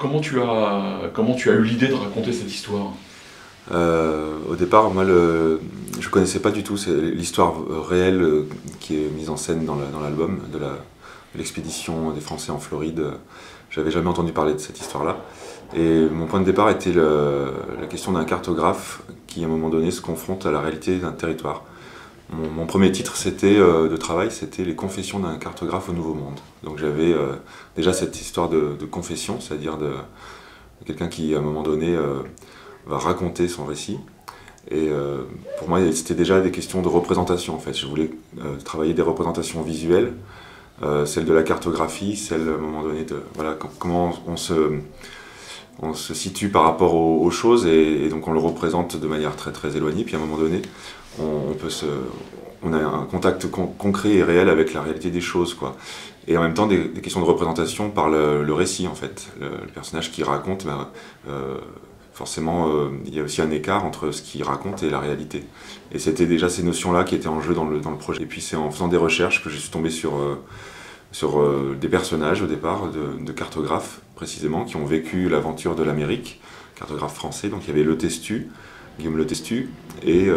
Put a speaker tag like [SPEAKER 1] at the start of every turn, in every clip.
[SPEAKER 1] comment tu as eu l'idée de raconter cette histoire?
[SPEAKER 2] Au départ, moi, je connaissais pas du tout l'histoire réelle qui est mise en scène dans l'album de l'expédition des Français en Floride. J'avais jamais entendu parler de cette histoire-là. Et mon point de départ était la question d'un cartographe qui, à un moment donné, se confronte à la réalité d'un territoire. Mon premier titre de travail, c'était Les Confessions d'un cartographe au Nouveau Monde. Donc j'avais déjà cette histoire de confession, c'est-à-dire de quelqu'un qui, à un moment donné, va raconter son récit. Et pour moi, c'était déjà des questions de représentation, en fait. Je voulais travailler des représentations visuelles, celle de la cartographie, celle, à un moment donné, de voilà, comment on se situe par rapport aux choses, et donc on le représente de manière très, très éloignée. Puis à un moment donné, on a un contact concret et réel avec la réalité des choses, quoi. Et en même temps, des questions de représentation par le récit, en fait. Le personnage qui raconte, forcément, il y a aussi un écart entre ce qu'il raconte et la réalité. Et c'était déjà ces notions-là qui étaient en jeu dans le projet. Et puis c'est en faisant des recherches que je suis tombé sur des personnages, au départ, de cartographes, précisément, qui ont vécu l'aventure de l'Amérique, cartographes français. Donc il y avait Le Testu, Guillaume Le Testu, et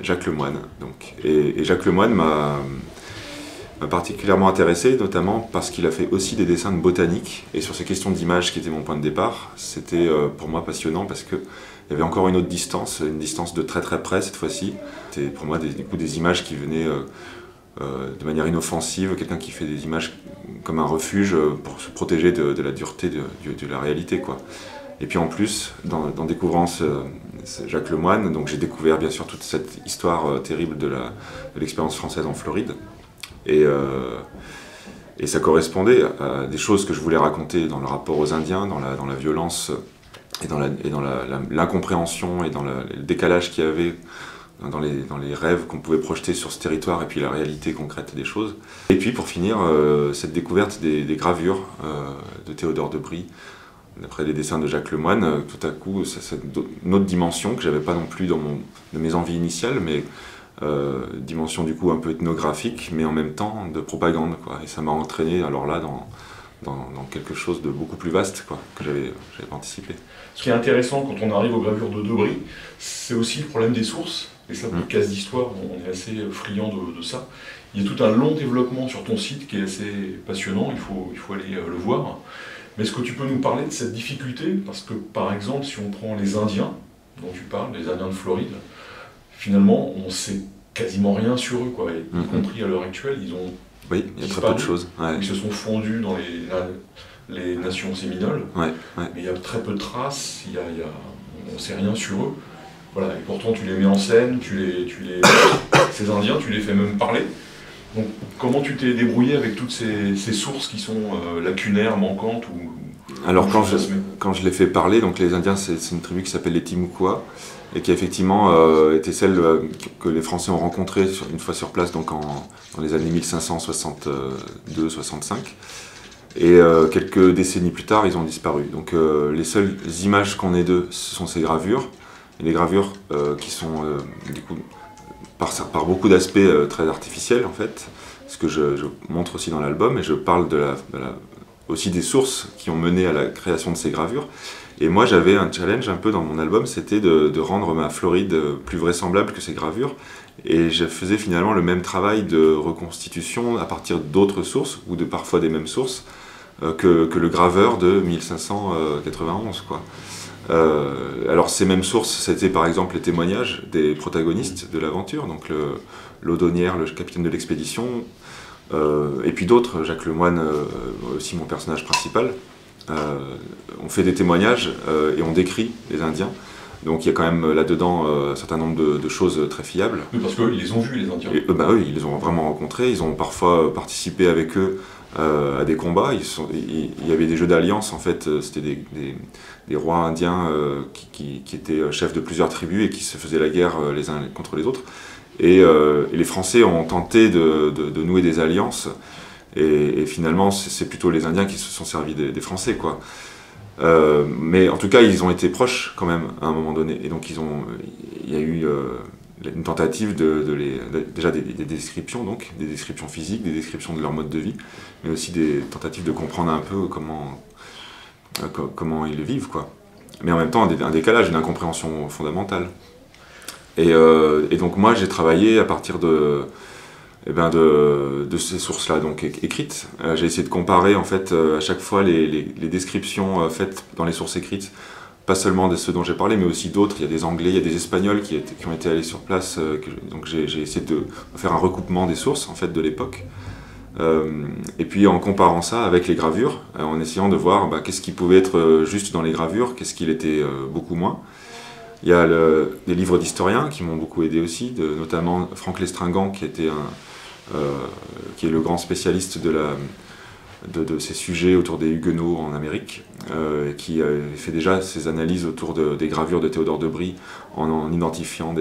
[SPEAKER 2] Jacques Lemoine. Et Jacques Lemoine m'a particulièrement intéressé, notamment parce qu'il a fait aussi des dessins de botanique. Et sur ces questions d'image qui étaient mon point de départ, c'était pour moi passionnant parce qu'il y avait encore une autre distance, une distance de très très près cette fois-ci. C'était pour moi des images qui venaient de manière inoffensive, quelqu'un qui fait des images comme un refuge pour se protéger de la dureté de la réalité, quoi. Et puis en plus, dans découvrant Jacques Lemoine, donc j'ai découvert bien sûr toute cette histoire terrible de l'expérience française en Floride. Et ça correspondait à des choses que je voulais raconter dans le rapport aux Indiens, dans la violence et dans l'incompréhension et dans le décalage qu'il y avait dans les rêves qu'on pouvait projeter sur ce territoire et puis la réalité concrète des choses. Et puis pour finir, cette découverte des gravures de Théodore de Bry, d'après les dessins de Jacques Lemoine, tout à coup, c'est une autre dimension que j'avais pas non plus de mes envies initiales, mais dimension du coup un peu ethnographique, mais en même temps de propagande, quoi. Et ça m'a entraîné alors là dans quelque chose de beaucoup plus vaste, quoi, que j'avais pas anticipé.
[SPEAKER 1] Ce qui est intéressant quand on arrive aux gravures de Bry, c'est aussi le problème des sources. Et ça, pour le casse d'histoire, on est assez friand de ça. Il y a tout un long développement sur ton site qui est assez passionnant, il faut aller le voir. Mais est-ce que tu peux nous parler de cette difficulté? Parce que par exemple, si on prend les Indiens dont tu parles, les Indiens de Floride, finalement, on sait quasiment rien sur eux, quoi. Y compris à l'heure actuelle, ils ont
[SPEAKER 2] oui, il y a très peu de choses. Ouais.
[SPEAKER 1] Ils se sont fondus dans les nations séminoles,
[SPEAKER 2] ouais.
[SPEAKER 1] Mais il y a très peu de traces, on ne sait rien sur eux. Voilà. Et pourtant, tu les mets en scène, ces Indiens, tu les fais même parler. Donc, comment tu t'es débrouillé avec toutes ces sources qui sont lacunaires, manquantes
[SPEAKER 2] Alors, quand je les fais parler, donc les Indiens, c'est une tribu qui s'appelle les Timucua, et qui effectivement était celle que les Français ont rencontrée une fois sur place, donc dans les années 1562-65. Et quelques décennies plus tard, ils ont disparu. Donc les seules images qu'on ait d'eux, ce sont ces gravures. Et les gravures qui sont du coup par beaucoup d'aspects très artificiels en fait, ce que je montre aussi dans l'album, et je parle aussi des sources qui ont mené à la création de ces gravures. Et moi j'avais un challenge un peu dans mon album, c'était de rendre ma Floride plus vraisemblable que ces gravures. Et je faisais finalement le même travail de reconstitution à partir d'autres sources, ou de parfois des mêmes sources, que le graveur de 1591, quoi. Alors ces mêmes sources, c'était par exemple les témoignages des protagonistes de l'aventure, donc l'Audonnière, le capitaine de l'expédition, et puis d'autres, Jacques Lemoine, aussi mon personnage principal. On fait des témoignages et on décrit les Indiens. Donc il y a quand même là-dedans un certain nombre de choses très fiables.
[SPEAKER 1] Oui, parce qu'eux, ils les ont vus, les Indiens.
[SPEAKER 2] Eux, ils les ont vraiment rencontrés, ils ont parfois participé avec eux à des combats. Il y avait des jeux d'alliance, en fait, c'était des rois indiens qui étaient chefs de plusieurs tribus et qui se faisaient la guerre les uns contre les autres. Et les Français ont tenté de nouer des alliances, et finalement c'est plutôt les Indiens qui se sont servis des Français, quoi. Mais en tout cas, ils ont été proches quand même à un moment donné. Et donc il y a eu une tentative déjà des descriptions, donc des descriptions physiques, des descriptions de leur mode de vie, mais aussi des tentatives de comprendre un peu comment ils le vivent, quoi. Mais en même temps, un décalage, une incompréhension fondamentale. Et donc moi, j'ai travaillé à partir de ces sources-là, donc écrites. J'ai essayé de comparer, en fait, à chaque fois les descriptions faites dans les sources écrites, pas seulement de ceux dont j'ai parlé, mais aussi d'autres. Il y a des Anglais, il y a des Espagnols qui ont été allés sur place. Donc j'ai essayé de faire un recoupement des sources, en fait, de l'époque. Et puis en comparant ça avec les gravures, en essayant de voir qu'est-ce qui pouvait être juste dans les gravures, qu'est-ce qui l'était beaucoup moins. Il y a des livres d'historiens qui m'ont beaucoup aidé aussi, notamment Franck Lestringant, qui est le grand spécialiste de ces sujets autour des Huguenots en Amérique, qui fait déjà ses analyses autour des gravures de Théodore de Bry en identifiant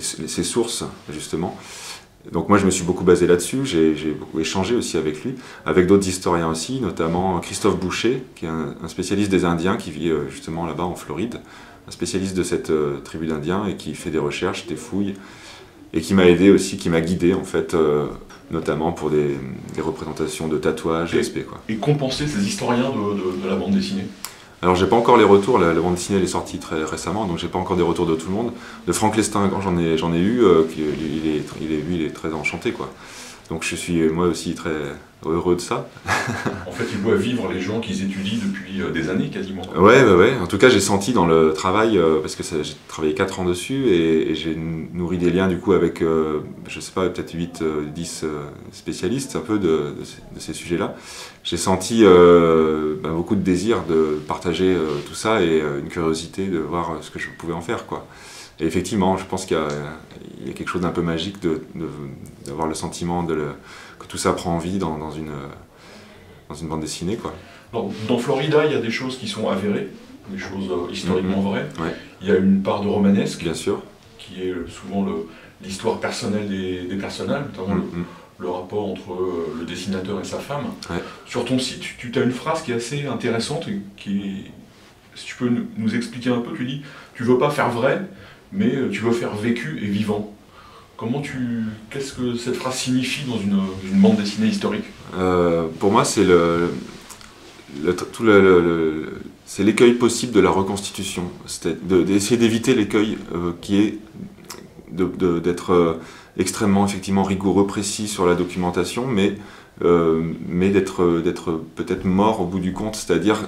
[SPEAKER 2] ses sources, justement. Donc moi je me suis beaucoup basé là-dessus, j'ai beaucoup échangé aussi avec lui, avec d'autres historiens aussi, notamment Christophe Boucher, qui est un spécialiste des Indiens, qui vit justement là-bas en Floride, un spécialiste de cette tribu d'Indiens et qui fait des recherches, des fouilles, et qui m'a aidé aussi, qui m'a guidé en fait, notamment pour des représentations de tatouages, SP, quoi.
[SPEAKER 1] Et compenser ces historiens de la bande dessinée?
[SPEAKER 2] Alors j'ai pas encore les retours, la bande dessinée elle est sortie très récemment, donc j'ai pas encore des retours de tout le monde. De Franck Lestringant j'en ai eu, lui il est très enchanté, quoi. Donc je suis moi aussi très heureux de ça.
[SPEAKER 1] En fait ils voient vivre les gens qu'ils étudient depuis des années quasiment.
[SPEAKER 2] Ouais. En tout cas j'ai senti dans le travail, parce que j'ai travaillé 4 ans dessus et j'ai nourri des liens du coup avec, je sais pas, peut-être 8-10 spécialistes un peu de ces sujets-là. J'ai senti beaucoup de désir de partager tout ça et une curiosité de voir ce que je pouvais en faire, quoi. Et effectivement, je pense qu'il y a quelque chose d'un peu magique d'avoir le sentiment que tout ça prend vie dans une bande dessinée, quoi.
[SPEAKER 1] Alors, dans Florida, il y a des choses qui sont avérées, des choses historiquement vraies.
[SPEAKER 2] Ouais.
[SPEAKER 1] Il y a une part de romanesque,
[SPEAKER 2] bien sûr,
[SPEAKER 1] qui est souvent l'histoire personnelle des personnages, notamment le rapport entre le dessinateur et sa femme.
[SPEAKER 2] Ouais.
[SPEAKER 1] Sur ton site, tu as une phrase qui est assez intéressante, si tu peux nous expliquer un peu, tu dis « tu veux pas faire vrai, mais tu veux faire vécu et vivant ». Qu'est-ce que cette phrase signifie dans une bande dessinée historique?
[SPEAKER 2] Pour moi, c'est c'est l'écueil possible de la reconstitution. C'est d'essayer d'éviter l'écueil qui est d'être extrêmement effectivement rigoureux, précis sur la documentation, mais d'être peut-être mort au bout du compte, c'est-à-dire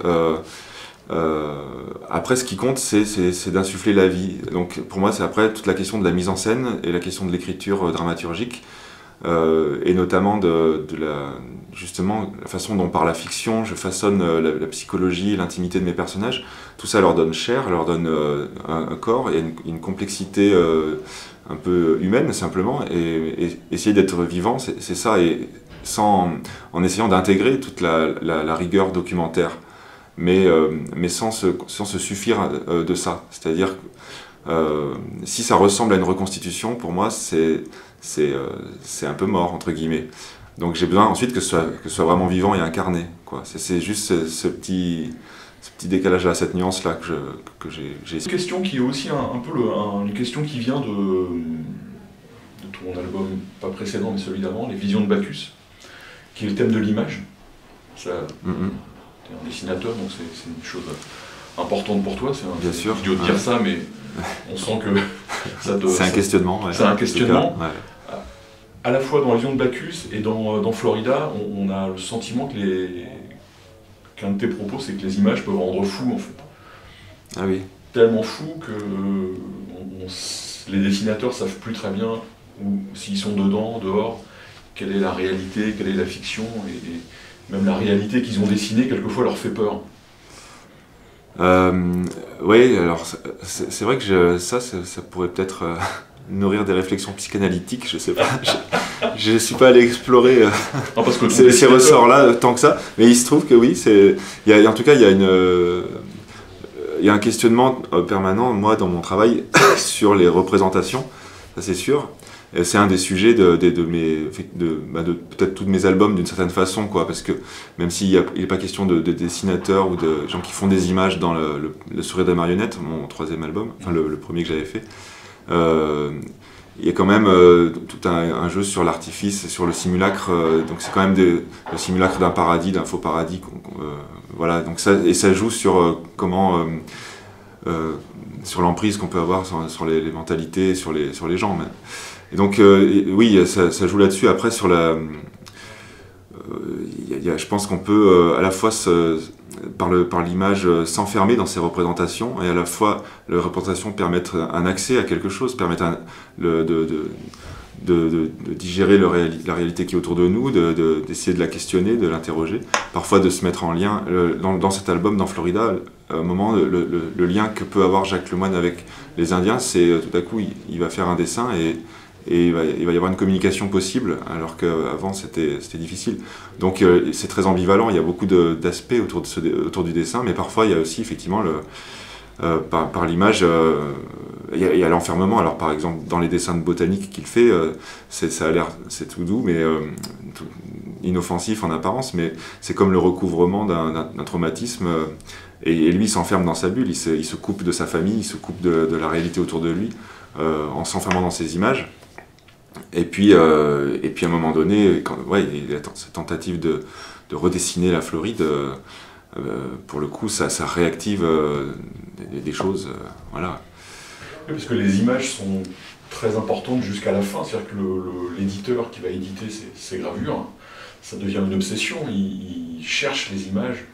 [SPEAKER 2] après ce qui compte c'est d'insuffler la vie. Donc pour moi c'est après toute la question de la mise en scène et la question de l'écriture dramaturgique, et notamment justement la façon dont par la fiction je façonne la psychologie et l'intimité de mes personnages. Tout ça leur donne chair, leur donne un corps et une complexité un peu humaine simplement, et essayer d'être vivant, c'est ça, et en essayant d'intégrer toute la rigueur documentaire, mais sans se suffire de ça. C'est-à-dire si ça ressemble à une reconstitution, pour moi c'est un peu mort, entre guillemets. Donc j'ai besoin ensuite que ce soit vraiment vivant et incarné, quoi. C'est juste ce petit décalage-là, cette nuance-là que j'ai.
[SPEAKER 1] Une question qui est aussi un peu une question qui vient de ton album, pas précédent mais celui d'avant, Les Visions de Bacchus, qui est le thème de l'image. Tu es un dessinateur, donc c'est une chose importante pour toi, c'est idiot de dire ça, mais on sent que c'est un questionnement. Ouais, c'est un questionnement. Ouais. À la fois dans Les Visions de Bacchus et dans Florida, on a le sentiment qu'un de tes propos, c'est que les images peuvent rendre fou, en fait.
[SPEAKER 2] Ah oui.
[SPEAKER 1] Tellement fou que les dessinateurs savent plus très bien s'ils sont dedans, dehors, quelle est la réalité, quelle est la fiction, et même la réalité qu'ils ont dessinée, quelquefois, leur fait peur.
[SPEAKER 2] Oui, alors c'est vrai que ça pourrait peut-être nourrir des réflexions psychanalytiques, je sais pas. Je ne suis pas allé explorer ces ressorts-là tant que ça, mais il se trouve que oui, en tout cas il y a un questionnement permanent, moi, dans mon travail, sur les représentations, ça c'est sûr. c'est un des sujets de peut-être tous mes albums d'une certaine façon, quoi, parce que même s'il n'est pas question de dessinateurs ou de gens qui font des images dans le sourire des marionnettes, mon troisième album, enfin le premier que j'avais fait, il y a quand même tout un jeu sur l'artifice et sur le simulacre, donc c'est quand même le simulacre d'un paradis, d'un faux paradis, voilà, donc ça joue sur comment sur l'emprise qu'on peut avoir sur les mentalités, sur les gens. Et donc, oui, ça joue là-dessus. Après, sur je pense qu'on peut à la fois, par l'image, s'enfermer dans ses représentations, et à la fois, les représentations permettent un accès à quelque chose, permettent de digérer la réalité qui est autour de nous, d'essayer de la questionner, de l'interroger, parfois de se mettre en lien. Dans cet album, dans Florida, à un moment, le lien que peut avoir Jacques Lemoine avec les Indiens, c'est tout à coup, il va faire un dessin et il va y avoir une communication possible, alors qu'avant c'était difficile. Donc c'est très ambivalent, il y a beaucoup d'aspects autour du dessin, mais parfois il y a aussi effectivement par l'image, il y a l'enfermement. Alors par exemple dans les dessins de botanique qu'il fait, c'est tout doux, mais inoffensif en apparence, mais c'est comme le recouvrement d'un traumatisme, et lui il s'enferme dans sa bulle, il se coupe de sa famille, il se coupe de la réalité autour de lui, en s'enfermant dans ses images. Et puis à un moment donné, il y a cette tentative de redessiner la Floride, pour le coup, ça réactive des choses, voilà.
[SPEAKER 1] Oui, parce que les images sont très importantes jusqu'à la fin, c'est-à-dire que l'éditeur qui va éditer ces gravures, ça devient une obsession, il cherche les images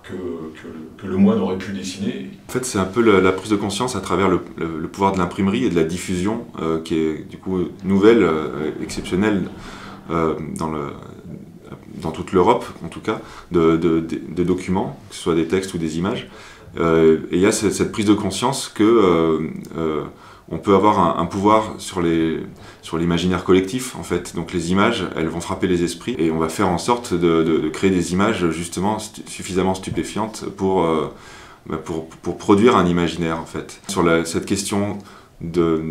[SPEAKER 1] que le moine aurait pu dessiner.
[SPEAKER 2] En fait, c'est un peu la prise de conscience à travers le pouvoir de l'imprimerie et de la diffusion, qui est du coup nouvelle, exceptionnelle, dans toute l'Europe, en tout cas, de documents, que ce soit des textes ou des images. Et il y a cette prise de conscience que on peut avoir un pouvoir sur l'imaginaire collectif, en fait. Donc les images, elles vont frapper les esprits, et on va faire en sorte de créer des images justement suffisamment stupéfiantes pour produire un imaginaire, en fait. Sur cette question de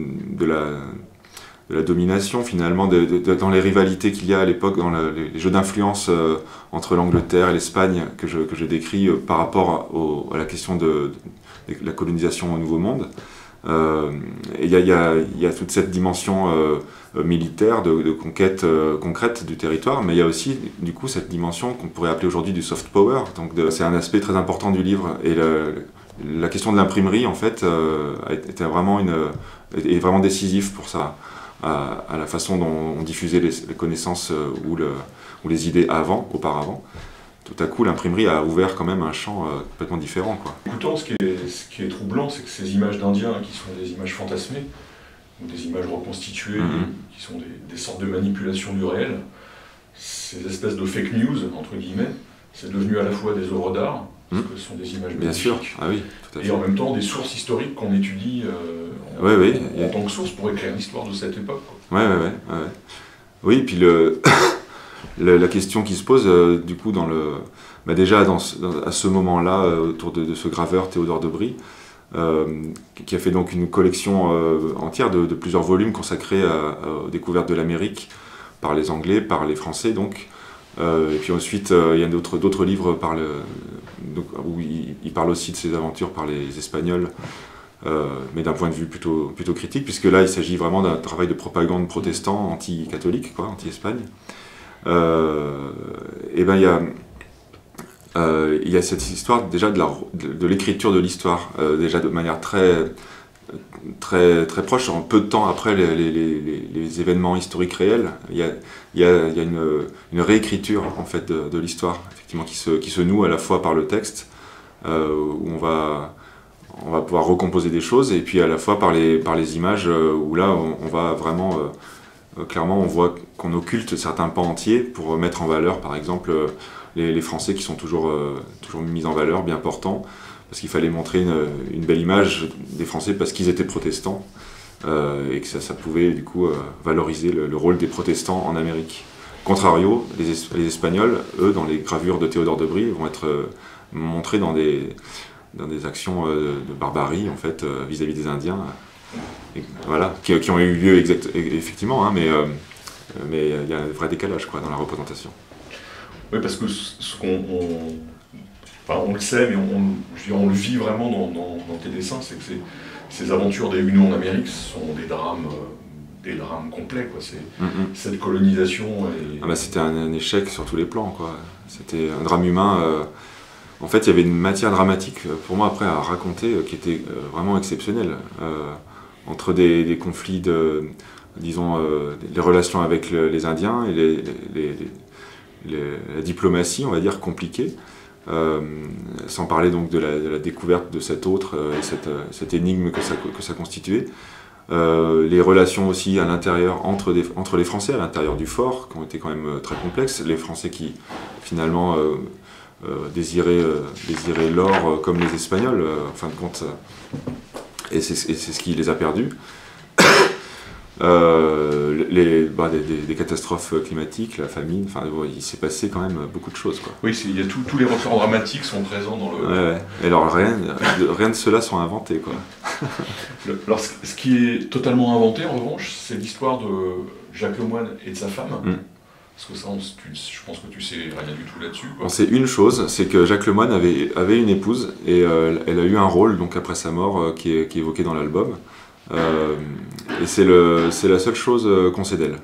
[SPEAKER 2] la domination, finalement, dans les rivalités qu'il y a à l'époque, dans les jeux d'influence entre l'Angleterre et l'Espagne que je décris, par rapport à la question de la colonisation au Nouveau Monde. Il y a toute cette dimension militaire de conquête concrète du territoire, mais il y a aussi du coup cette dimension qu'on pourrait appeler aujourd'hui du soft power. Donc c'est un aspect très important du livre, et la question de l'imprimerie, en fait, est vraiment décisif pour ça, à la façon dont on diffusait les connaissances ou les idées auparavant. Tout à coup, l'imprimerie a ouvert quand même un champ complètement différent, quoi.
[SPEAKER 1] Écoutons, ce qui est troublant, c'est que ces images d'Indiens, qui sont des images fantasmées, ou des images reconstituées, qui sont des sortes de manipulations du réel, ces espèces de fake news, entre guillemets, c'est devenu à la fois des œuvres d'art, parce que ce sont des images magnifiques,
[SPEAKER 2] bien sûr. Ah oui, tout à fait.
[SPEAKER 1] Et en même temps des sources historiques qu'on étudie en tant que source pour écrire l'histoire de cette époque, quoi.
[SPEAKER 2] Ouais. Oui, et puis la question qui se pose, du coup, déjà à ce moment-là, autour de ce graveur Théodore de Bry, qui a fait donc une collection entière de plusieurs volumes consacrés aux découvertes de l'Amérique par les Anglais, par les Français, donc. Et puis ensuite, il y a d'autres livres où il parle aussi de ses aventures par les Espagnols, mais d'un point de vue plutôt critique, puisque là, il s'agit vraiment d'un travail de propagande protestant, anti-catholique, anti-Espagne. Et ben il y a cette histoire déjà de l'écriture de l'histoire, déjà de manière très proche, en peu de temps après les événements historiques réels. Il y a une réécriture, en fait, de l'histoire, effectivement, qui se noue à la fois par le texte, où on va pouvoir recomposer des choses, et puis à la fois par les images, où là on va vraiment clairement, on voit qu'on occulte certains pans entiers pour mettre en valeur, par exemple, les Français qui sont toujours mis en valeur, bien portants, parce qu'il fallait montrer une belle image des Français parce qu'ils étaient protestants, et que ça pouvait du coup valoriser le rôle des protestants en Amérique. Contrario, les Espagnols, eux, dans les gravures de Théodore de Bry, vont être montrés dans des actions de barbarie, en fait, vis-à-vis des Indiens, voilà, qui ont eu lieu effectivement, hein, mais il y a un vrai décalage quoi, dans la représentation.
[SPEAKER 1] Oui, parce que enfin, on le sait, mais je veux dire, on le vit vraiment dans tes dessins, c'est que ces aventures des Huguenots en Amérique sont des drames complets, quoi. Cette colonisation.
[SPEAKER 2] Ah bah, c'était un échec sur tous les plans, quoi. C'était un drame humain. En fait, il y avait une matière dramatique pour moi après à raconter qui était vraiment exceptionnelle. Entre des conflits disons, les relations avec les Indiens et la diplomatie, on va dire, compliquée. Sans parler donc de la découverte de cet autre et cette énigme que ça constituait. Les relations aussi à l'intérieur entre les Français à l'intérieur du fort qui ont été quand même très complexes. Les Français qui finalement désiraient l'or comme les Espagnols en fin de compte, et c'est ce qui les a perdus. Des catastrophes climatiques, la famine, enfin, il s'est passé quand même beaucoup de choses, quoi.
[SPEAKER 1] Oui, tous les ressorts dramatiques sont présents dans le...
[SPEAKER 2] Ouais. Et alors rien de cela sont inventés, quoi.
[SPEAKER 1] Alors, ce qui est totalement inventé, en revanche, c'est l'histoire de Jacques Lemoine et de sa femme. Parce que ça, je pense que tu sais rien du tout là-dessus.
[SPEAKER 2] On sait une chose, c'est que Jacques Lemoine avait une épouse, et elle a eu un rôle, donc après sa mort, qui est évoqué dans l'album. Et c'est la seule chose qu'on sait d'elle.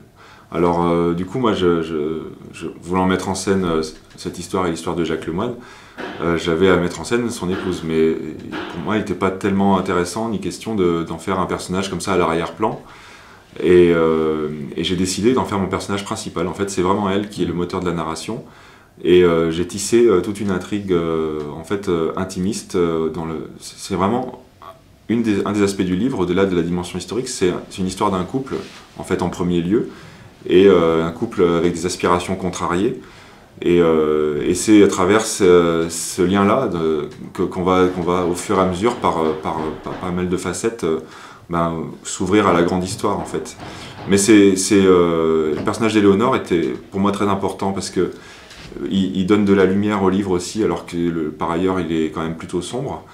[SPEAKER 2] Alors du coup moi voulant mettre en scène cette histoire et l'histoire de Jacques Lemoine, j'avais à mettre en scène son épouse, mais pour moi il n'était pas tellement intéressant ni question d'en faire un personnage comme ça à l'arrière-plan, et j'ai décidé d'en faire mon personnage principal. En fait c'est vraiment elle qui est le moteur de la narration, et j'ai tissé toute une intrigue en fait intimiste c'est vraiment un des aspects du livre, au-delà de la dimension historique, c'est une histoire d'un couple, en fait, en premier lieu, et un couple avec des aspirations contrariées. Et c'est à travers ce lien-là qu'on va, au fur et à mesure, par pas mal de facettes, s'ouvrir à la grande histoire, en fait. Mais le personnage d'Éléonore était, pour moi, très important, parce que il donne de la lumière au livre aussi, alors que, par ailleurs, il est quand même plutôt sombre.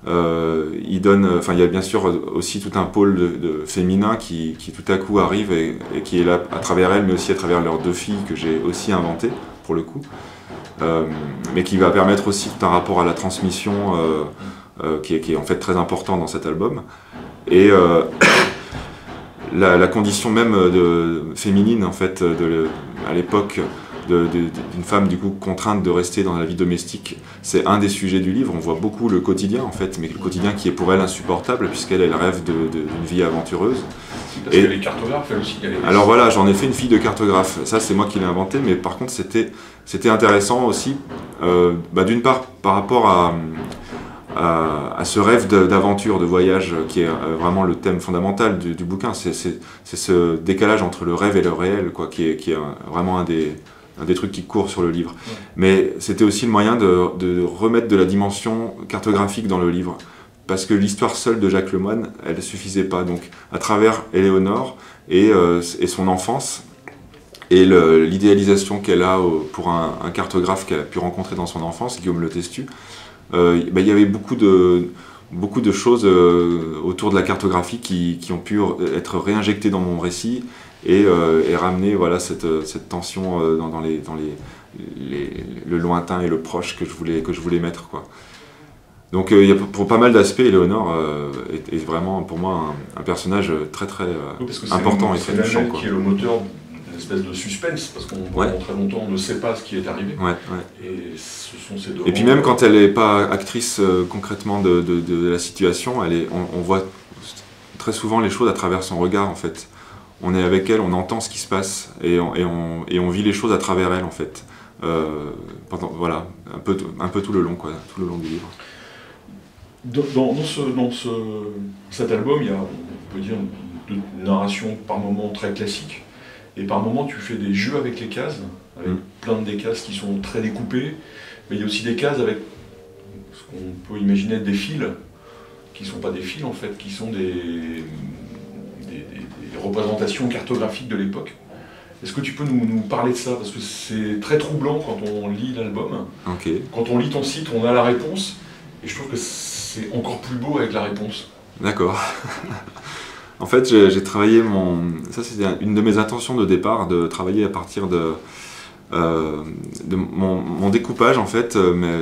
[SPEAKER 2] Il y a bien sûr aussi tout un pôle de féminin qui tout à coup arrive et qui est là à travers elle, mais aussi à travers leurs deux filles que j'ai aussi inventées pour le coup, mais qui va permettre aussi tout un rapport à la transmission qui est en fait très important dans cet album, et la condition même féminine en fait à l'époque d'une femme du coup contrainte de rester dans la vie domestique, c'est un des sujets du livre. On voit beaucoup le quotidien en fait, mais le quotidien qui est pour elle insupportable puisqu'elle rêve d'une vie aventureuse.
[SPEAKER 1] Parce qu'elle est cartographe elle aussi.
[SPEAKER 2] Alors voilà, j'en ai fait une fille de cartographe. Ça c'est moi qui l'ai inventé, mais par contre c'était intéressant aussi, d'une part par rapport à ce rêve d'aventure, de voyage, qui est vraiment le thème fondamental du bouquin. C'est ce décalage entre le rêve et le réel, quoi, qui est vraiment un des trucs qui court sur le livre. Ouais. Mais c'était aussi le moyen de remettre de la dimension cartographique dans le livre. Parce que l'histoire seule de Jacques Lemoine, elle ne suffisait pas. Donc, à travers Éléonore et son enfance, et l'idéalisation qu'elle a pour un cartographe qu'elle a pu rencontrer dans son enfance, Guillaume Le Testu, il y avait beaucoup de choses autour de la cartographie qui ont pu être réinjectées dans mon récit, et ramener voilà, cette tension dans le lointain et le proche que je voulais mettre, quoi. Donc pour pas mal d'aspects, Éléonore est vraiment pour moi un personnage très très important et très touchant.
[SPEAKER 1] C'est qui est le moteur d'une espèce de suspense, parce qu'on pendant très longtemps on ne sait pas ce qui est arrivé.
[SPEAKER 2] Ouais.
[SPEAKER 1] Et ce sont ces deux.
[SPEAKER 2] Et puis même quand elle n'est pas actrice concrètement de la situation, on voit très souvent les choses à travers son regard en fait. On est avec elle, on entend ce qui se passe, et on vit les choses à travers elle en fait. Voilà, un peu tout le long, quoi, tout le long du livre.
[SPEAKER 1] Dans cet album, il y a, on peut dire, une narration par moments très classique, et par moments tu fais des jeux avec les cases, avec plein de cases qui sont très découpées, mais il y a aussi des cases avec ce qu'on peut imaginer être des fils, qui ne sont pas des fils en fait, qui sont des représentations cartographiques de l'époque. Est-ce que tu peux nous parler de ça? Parce que c'est très troublant quand on lit l'album.
[SPEAKER 2] Okay.
[SPEAKER 1] Quand on lit ton site, on a la réponse, et je trouve que c'est encore plus beau avec la réponse.
[SPEAKER 2] D'accord. En fait, j'ai travaillé ça c'était une de mes intentions de départ, de travailler à partir de mon découpage en fait,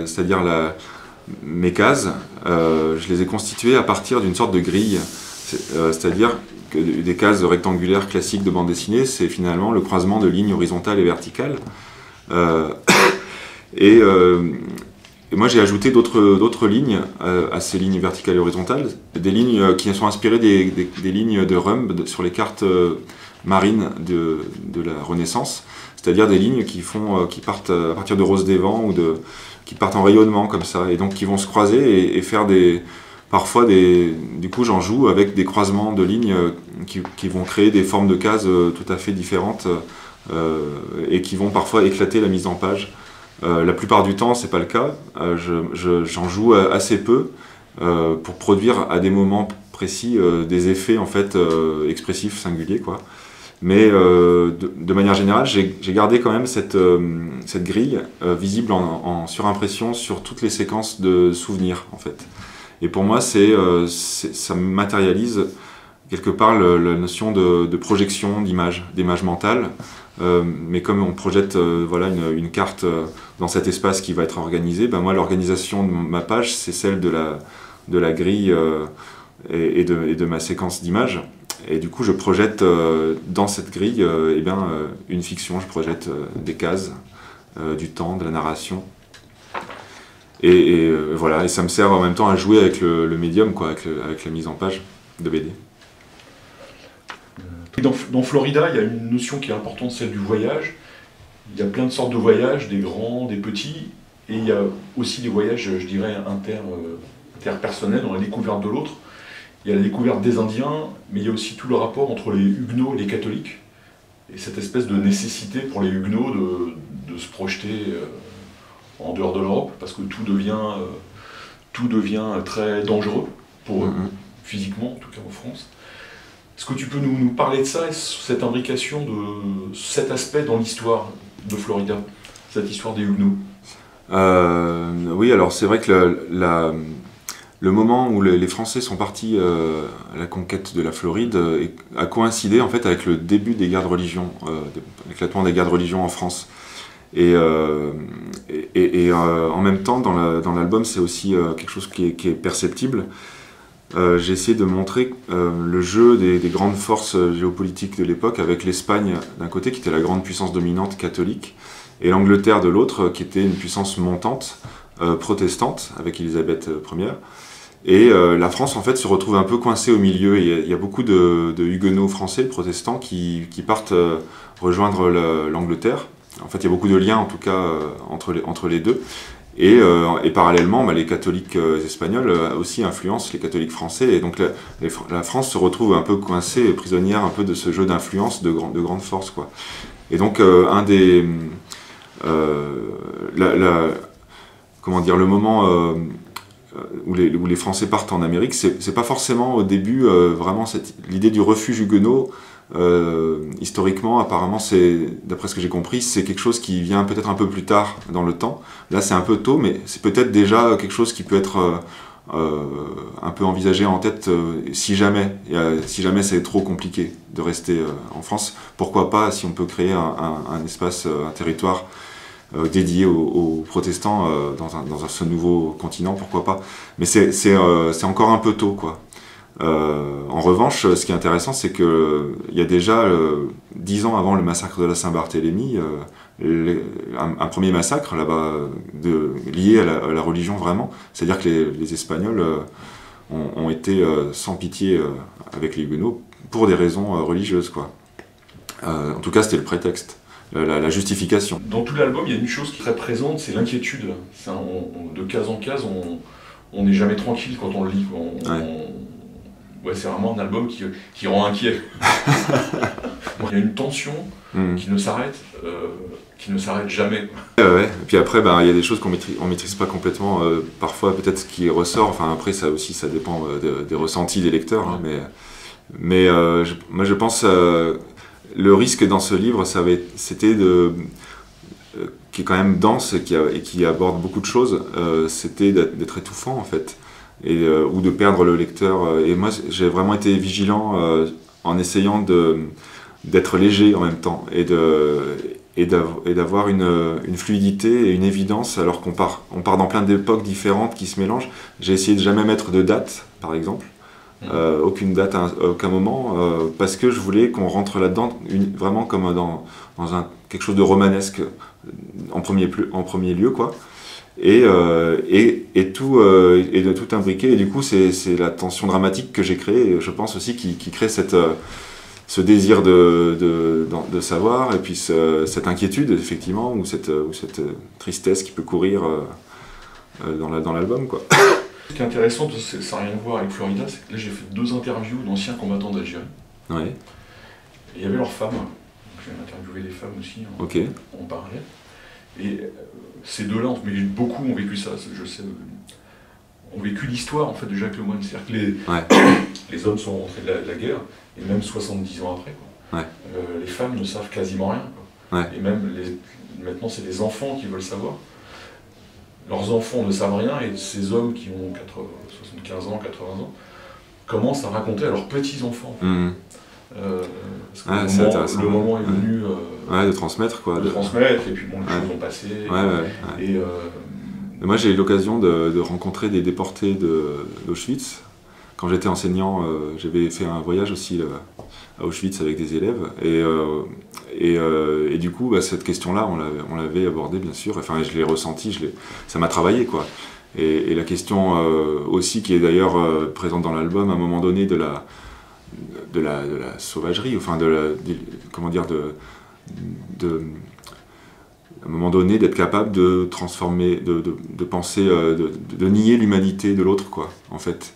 [SPEAKER 2] c'est-à-dire mes cases, je les ai constituées à partir d'une sorte de grille, c'est-à-dire que des cases rectangulaires classiques de bande dessinée, c'est finalement le croisement de lignes horizontales et verticales. Et moi j'ai ajouté d'autres lignes à ces lignes verticales et horizontales, des lignes qui sont inspirées des lignes de Rumb sur les cartes marines de la Renaissance, c'est-à-dire des lignes qui partent à partir de Rose des Vents ou qui partent en rayonnement comme ça, et donc qui vont se croiser et faire parfois du coup j'en joue avec des croisements de lignes qui vont créer des formes de cases tout à fait différentes et qui vont parfois éclater la mise en page. La plupart du temps c'est pas le cas, j'en joue assez peu pour produire à des moments précis des effets en fait expressifs singuliers quoi. Mais de manière générale, j'ai gardé quand même cette grille visible en surimpression sur toutes les séquences de souvenirs, en fait. Et pour moi, ça matérialise quelque part la notion de projection d'image mentale. Mais comme on projette voilà, une carte dans cet espace qui va être organisé, ben moi, l'organisation de ma page, c'est celle de la grille et de ma séquence d'images. Et du coup, je projette dans cette grille une fiction, je projette des cases, du temps, de la narration. Et voilà, et ça me sert en même temps à jouer avec le médium, quoi, avec la mise en page de BD.
[SPEAKER 1] Dans Florida, il y a une notion qui est importante, celle du voyage. Il y a plein de sortes de voyages, des grands, des petits, et il y a aussi des voyages, je dirais, interpersonnels dans la découverte de l'autre. Il y a la découverte des Indiens, mais il y a aussi tout le rapport entre les Huguenots et les catholiques, et cette espèce de nécessité pour les Huguenots de se projeter en dehors de l'Europe, parce que tout devient très dangereux pour eux, physiquement, en tout cas en France. Est-ce que tu peux nous parler de ça, et cette imbrication de cet aspect dans l'histoire de Florida, cette histoire des Huguenots?
[SPEAKER 2] Oui, alors c'est vrai que le moment où les Français sont partis à la conquête de la Floride a coïncidé en fait avec le début des guerres de religion, l'éclatement des guerres de religion en France. Et en même temps, dans l'album, c'est aussi quelque chose qui est perceptible. J'ai essayé de montrer le jeu des grandes forces géopolitiques de l'époque, avec l'Espagne d'un côté, qui était la grande puissance dominante catholique, et l'Angleterre de l'autre, qui était une puissance montante, protestante, avec Élisabeth Ier. Et la France, en fait, se retrouve un peu coincée au milieu. Il y a beaucoup de huguenots français, protestants, qui partent rejoindre l'Angleterre. En fait, il y a beaucoup de liens, en tout cas, entre les deux. Et parallèlement, les catholiques espagnols aussi influencent les catholiques français. Et donc, la France se retrouve un peu coincée, prisonnière un peu de ce jeu d'influence de grande force, quoi. Et donc, comment dire, le moment où les Français partent en Amérique, c'est pas forcément au début vraiment l'idée du refuge huguenot. Historiquement, apparemment, d'après ce que j'ai compris, c'est quelque chose qui vient peut-être un peu plus tard dans le temps. Là, c'est un peu tôt, mais c'est peut-être déjà quelque chose qui peut être un peu envisagé en tête si jamais c'est trop compliqué de rester en France. Pourquoi pas, si on peut créer un espace, un territoire dédié aux protestants dans ce nouveau continent, pourquoi pas. Mais c'est encore un peu tôt, quoi. En revanche, ce qui est intéressant, c'est qu'il y a déjà 10 ans avant le massacre de la Saint-Barthélemy, un premier massacre là-bas lié à la religion vraiment. C'est-à-dire que les Espagnols ont été sans pitié avec les Huguenots pour des raisons religieuses, quoi. En tout cas, c'était le prétexte, la justification.
[SPEAKER 1] Dans tout l'album, il y a une chose qui est très présente, c'est l'inquiétude. De case en case, on n'est jamais tranquille quand on le lit. Ouais, c'est vraiment un album qui rend inquiet. Il y a une tension qui ne s'arrête jamais.
[SPEAKER 2] Ouais. Et puis après, il y a des choses qu'on maîtrise pas complètement. Parfois, peut-être ce qui ressort. Enfin, après, ça aussi, ça dépend des ressentis des lecteurs. Hein, mais moi, je pense le risque dans ce livre, c'était qui est quand même dense et qui aborde beaucoup de choses. C'était d'être étouffant, en fait. ou de perdre le lecteur. Et moi, j'ai vraiment été vigilant en essayant d'être léger en même temps et d'avoir une fluidité et une évidence alors qu'on part dans plein d'époques différentes qui se mélangent. J'ai essayé de jamais mettre de date, par exemple. Aucune date à aucun moment, parce que je voulais qu'on rentre là-dedans vraiment comme dans quelque chose de romanesque en premier lieu, quoi. Et de tout imbriquer. Et du coup, c'est la tension dramatique que j'ai créée, je pense aussi, qui crée ce désir de savoir, et puis cette inquiétude, effectivement, ou cette tristesse qui peut courir dans l'album, quoi.
[SPEAKER 1] Ce qui est intéressant, ça n'a rien à voir avec Florida, c'est que là j'ai fait 2 interviews d'anciens combattants d'Algérie.
[SPEAKER 2] Ouais.
[SPEAKER 1] Et il y avait leurs femmes. J'ai interviewé les femmes aussi, on parlait. Et ces deux-là, mais beaucoup ont vécu ça, je sais, ont vécu l'histoire en fait de Jacques Lemoyne. C'est-à-dire que les hommes sont rentrés de la guerre, et même 70 ans après, quoi. Les femmes ne savent quasiment rien, quoi. Et même maintenant c'est les enfants qui veulent savoir. Leurs enfants ne savent rien, et ces hommes qui ont 75 ans, 80 ans, commencent à raconter à leurs petits-enfants. Parce que le moment est venu
[SPEAKER 2] de transmettre, quoi.
[SPEAKER 1] De transmettre, et puis bon, les choses ont passé. Et
[SPEAKER 2] moi, j'ai eu l'occasion de rencontrer des déportés d'Auschwitz. Quand j'étais enseignant, j'avais fait un voyage aussi à Auschwitz avec des élèves. Et du coup, cette question-là, on l'avait abordée, bien sûr. Enfin, je l'ai ressentie, ça m'a travaillé, quoi. Et la question aussi, qui est d'ailleurs présente dans l'album, à un moment donné, de la sauvagerie, enfin, comment dire, à un moment donné, d'être capable de transformer, de penser, de nier l'humanité de l'autre, quoi, en fait.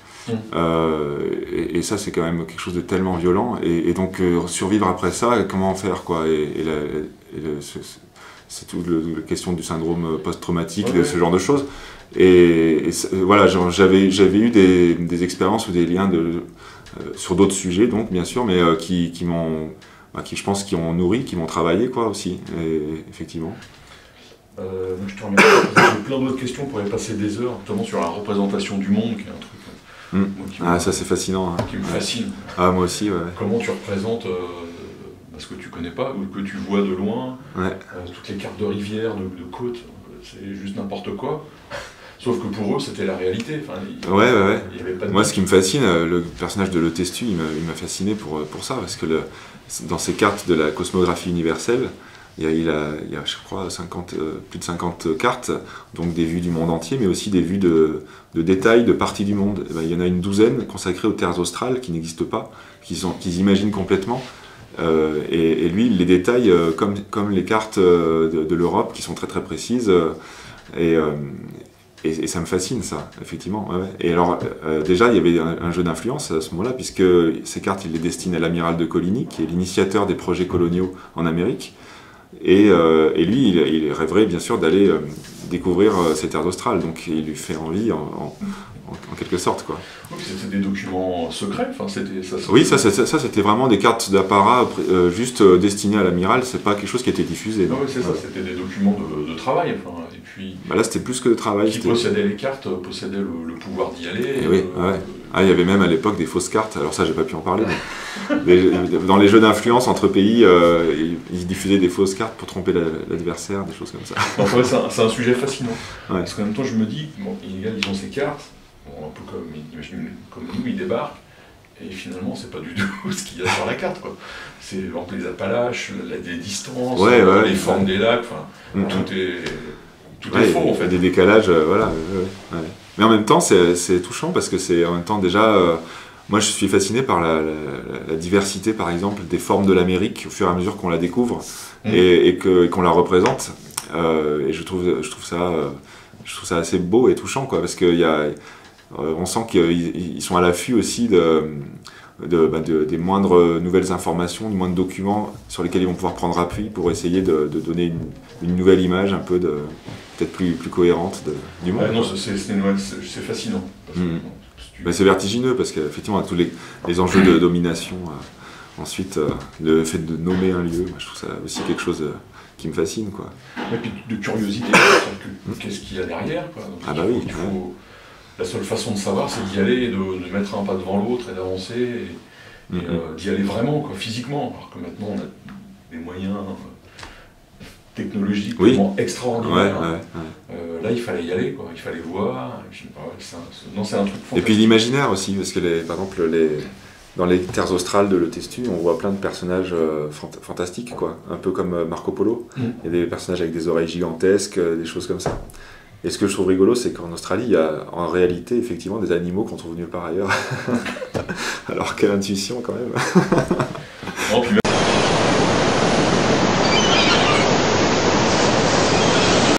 [SPEAKER 2] Et ça, c'est quand même quelque chose de tellement violent. Et donc, survivre après ça, comment faire, quoi. C'est toute la question du syndrome post-traumatique, de ce genre de choses. Et voilà, j'avais eu des expériences ou des liens sur d'autres sujets, donc, bien sûr, mais qui je pense, qui ont nourri, qui m'ont travaillé, quoi, aussi, effectivement.
[SPEAKER 1] Je te remercie. J'ai plein d'autres questions, on pourrait passer des heures, notamment sur la représentation du monde, qui est un truc
[SPEAKER 2] ça c'est fascinant.
[SPEAKER 1] Qui me fascine.
[SPEAKER 2] Ah, moi aussi, ouais.
[SPEAKER 1] Comment tu représentes ce que tu connais pas, ou que tu vois de loin, toutes les cartes de rivières, de côtes, c'est juste n'importe quoi. Sauf que pour eux, c'était la réalité. Enfin,
[SPEAKER 2] ouais.
[SPEAKER 1] Il y avait pas de
[SPEAKER 2] moi, ce qui me fascine, le personnage de Le Testu, il m'a fasciné pour ça, parce que dans ces cartes de la cosmographie universelle, il y a je crois, plus de 50 cartes, donc des vues du monde entier, mais aussi des vues de détails de parties du monde. Et il y en a une douzaine consacrées aux terres australes qui n'existent pas, qu'ils imaginent complètement. Et lui, il les détaille comme les cartes de l'Europe, qui sont très très précises. Et ça me fascine, ça, effectivement. Et alors, déjà, il y avait un jeu d'influence à ce moment-là, puisque ces cartes, il les destine à l'amiral de Coligny, qui est l'initiateur des projets coloniaux en Amérique. Et lui, il rêverait bien sûr d'aller découvrir ces terres australes, donc il lui fait envie en quelque sorte, quoi.
[SPEAKER 1] Oui, c'était des documents secrets, enfin,
[SPEAKER 2] Oui, ça c'était vraiment des cartes d'apparat juste destinées à l'amiral, c'est pas quelque chose qui était diffusé.
[SPEAKER 1] Oui, c'est ça, c'était des documents de travail, enfin, et puis...
[SPEAKER 2] là, c'était plus que de travail.
[SPEAKER 1] Qui possédait les cartes, possédait le pouvoir d'y aller.
[SPEAKER 2] Il y avait même à l'époque des fausses cartes, alors ça j'ai pas pu en parler, mais dans les jeux d'influence entre pays, ils diffusaient des fausses cartes pour tromper l'adversaire, des choses comme ça.
[SPEAKER 1] Enfin, c'est un sujet fascinant, parce qu'en même temps je me dis, bon, ils ont ces cartes, un peu comme nous, ils débarquent, et finalement c'est pas du tout ce qu'il y a sur la carte, quoi. C'est les Appalaches, les distances, les formes des lacs, tout est faux en fait.
[SPEAKER 2] Des décalages, voilà. Mais en même temps, c'est touchant parce que c'est en même temps déjà. Moi, je suis fasciné par la diversité, par exemple, des formes de l'Amérique au fur et à mesure qu'on la découvre et qu'on la représente. Et je trouve ça assez beau et touchant, quoi, parce qu'on sent qu'ils sont à l'affût aussi des moindres nouvelles informations, des moindres documents sur lesquels ils vont pouvoir prendre appui pour essayer de donner une nouvelle image un peu peut-être plus cohérente du monde.
[SPEAKER 1] Non, c'est fascinant.
[SPEAKER 2] C'est vertigineux parce qu'effectivement, tous les enjeux de domination, ensuite le fait de nommer un lieu, moi, je trouve ça aussi quelque chose qui me fascine, quoi.
[SPEAKER 1] Et puis de curiosité, qu'est-ce qu'il y a derrière, quoi. Donc,
[SPEAKER 2] oui.
[SPEAKER 1] la seule façon de savoir, c'est d'y aller, de mettre un pas devant l'autre et d'avancer, et d'y aller vraiment, quoi, physiquement. Alors que maintenant, on a des moyens technologiques vraiment extraordinaires. Là, il fallait y aller, quoi. Il fallait voir. Et puis, non, c'est un truc fantastique.
[SPEAKER 2] Et puis l'imaginaire aussi, parce que par exemple, dans les terres australes de Le Testu, on voit plein de personnages fantastiques, quoi. Un peu comme Marco Polo. Il y a des personnages avec des oreilles gigantesques, des choses comme ça. Et ce que je trouve rigolo, c'est qu'en Australie, il y a en réalité effectivement des animaux qu'on trouve nulle part ailleurs. Alors quelle intuition quand même.
[SPEAKER 1] Non, puis